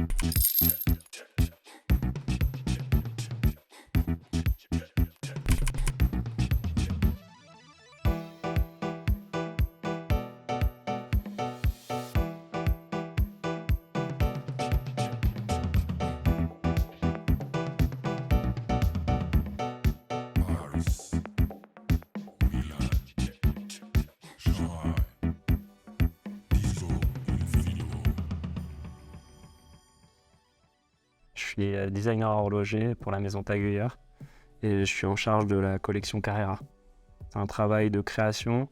Paris, Milan, Shanghai, Diso, Infilo. Je suis designer horloger pour la maison Tag Heuer et je suis en charge de la collection Carrera. C'est un travail de création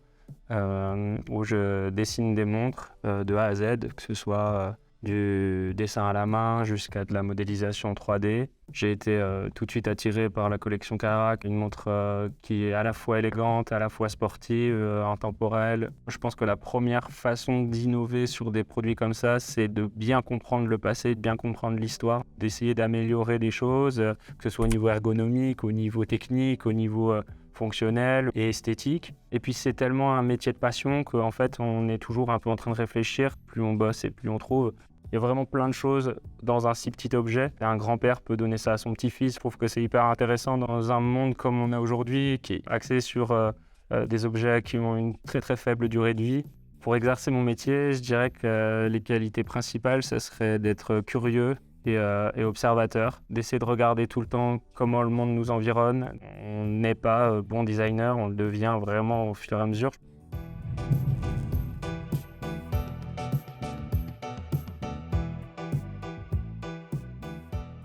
où je dessine des montres de A à Z, que ce soit du dessin à la main jusqu'à de la modélisation 3D. J'ai été tout de suite attiré par la collection Carrera, qui est une montre qui est à la fois élégante, à la fois sportive, intemporelle. Je pense que la première façon d'innover sur des produits comme ça, c'est de bien comprendre le passé, de bien comprendre l'histoire, d'essayer d'améliorer des choses, que ce soit au niveau ergonomique, au niveau technique, au niveau fonctionnel et esthétique. Et puis c'est tellement un métier de passion qu'en fait on est toujours un peu en train de réfléchir. Plus on bosse et plus on trouve. Il y a vraiment plein de choses dans un si petit objet. Un grand-père peut donner ça à son petit-fils. Je trouve que c'est hyper intéressant dans un monde comme on a aujourd'hui, qui est axé sur des objets qui ont une très très faible durée de vie. Pour exercer mon métier, je dirais que les qualités principales, ce serait d'être curieux et observateur, d'essayer de regarder tout le temps comment le monde nous environne. On n'est pas bon designer, on le devient vraiment au fur et à mesure.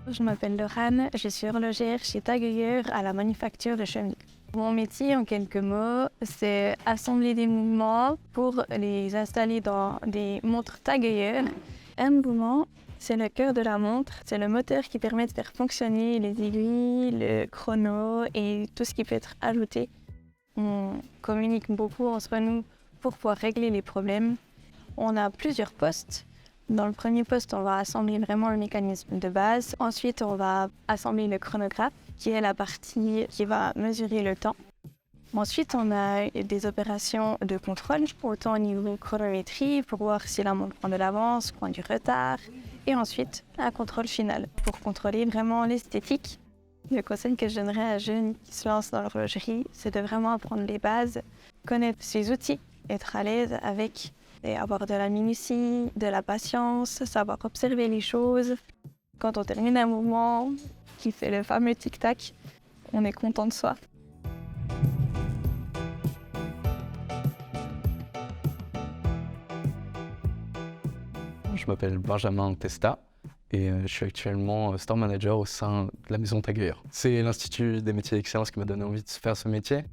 Je m'appelle Laurane, je suis horlogère chez Tag Heuer à la manufacture de Chemnay. Mon métier, en quelques mots, c'est assembler des mouvements pour les installer dans des montres Tag Heuer. Un mouvement, c'est le cœur de la montre, c'est le moteur qui permet de faire fonctionner les aiguilles, le chrono et tout ce qui peut être ajouté. On communique beaucoup entre nous pour pouvoir régler les problèmes. On a plusieurs postes. Dans le premier poste, on va assembler vraiment le mécanisme de base. Ensuite, on va assembler le chronographe, qui est la partie qui va mesurer le temps. Ensuite, on a des opérations de contrôle, autant au niveau chronométrie, pour voir si la montre prend de l'avance, prend du retard. Et ensuite, un contrôle final, pour contrôler vraiment l'esthétique. Le conseil que je donnerais à un jeune qui se lance dans l'horlogerie, c'est de vraiment apprendre les bases, connaître ses outils, être à l'aise avec, et avoir de la minutie, de la patience, savoir observer les choses. Quand on termine un mouvement qui fait le fameux tic-tac, on est content de soi. Je m'appelle Benjamin Testa et je suis actuellement store manager au sein de la maison Tag Heuer. C'est l'Institut des métiers d'excellence qui m'a donné envie de faire ce métier.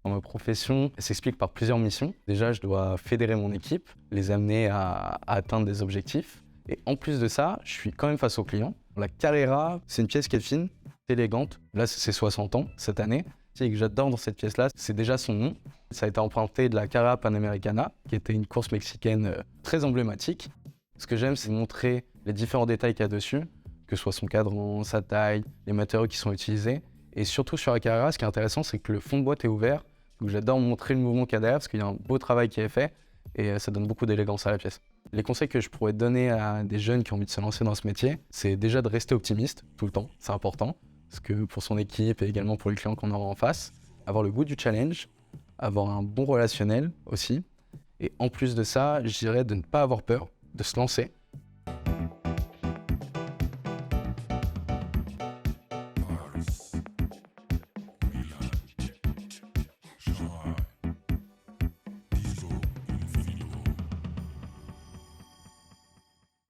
Dans ma profession, elle s'explique par plusieurs missions. Déjà, je dois fédérer mon équipe, les amener à atteindre des objectifs. Et en plus de ça, je suis quand même face aux clients. La Carrera, c'est une pièce qui est fine, élégante. Là, c'est 60 ans cette année. Ce que j'adore dans cette pièce-là, c'est déjà son nom. Ça a été emprunté de la Carrera Panamericana, qui était une course mexicaine très emblématique. Ce que j'aime, c'est montrer les différents détails qu'il y a dessus, que ce soit son cadran, sa taille, les matériaux qui sont utilisés. Et surtout sur la Carrera, ce qui est intéressant, c'est que le fond de boîte est ouvert. Donc j'adore montrer le mouvement qu'il y a derrière parce qu'il y a un beau travail qui est fait et ça donne beaucoup d'élégance à la pièce. Les conseils que je pourrais donner à des jeunes qui ont envie de se lancer dans ce métier, c'est déjà de rester optimiste tout le temps, c'est important. Parce que pour son équipe et également pour les clients qu'on aura en face, avoir le goût du challenge, avoir un bon relationnel aussi. Et en plus de ça, je dirais de ne pas avoir peur, de se lancer.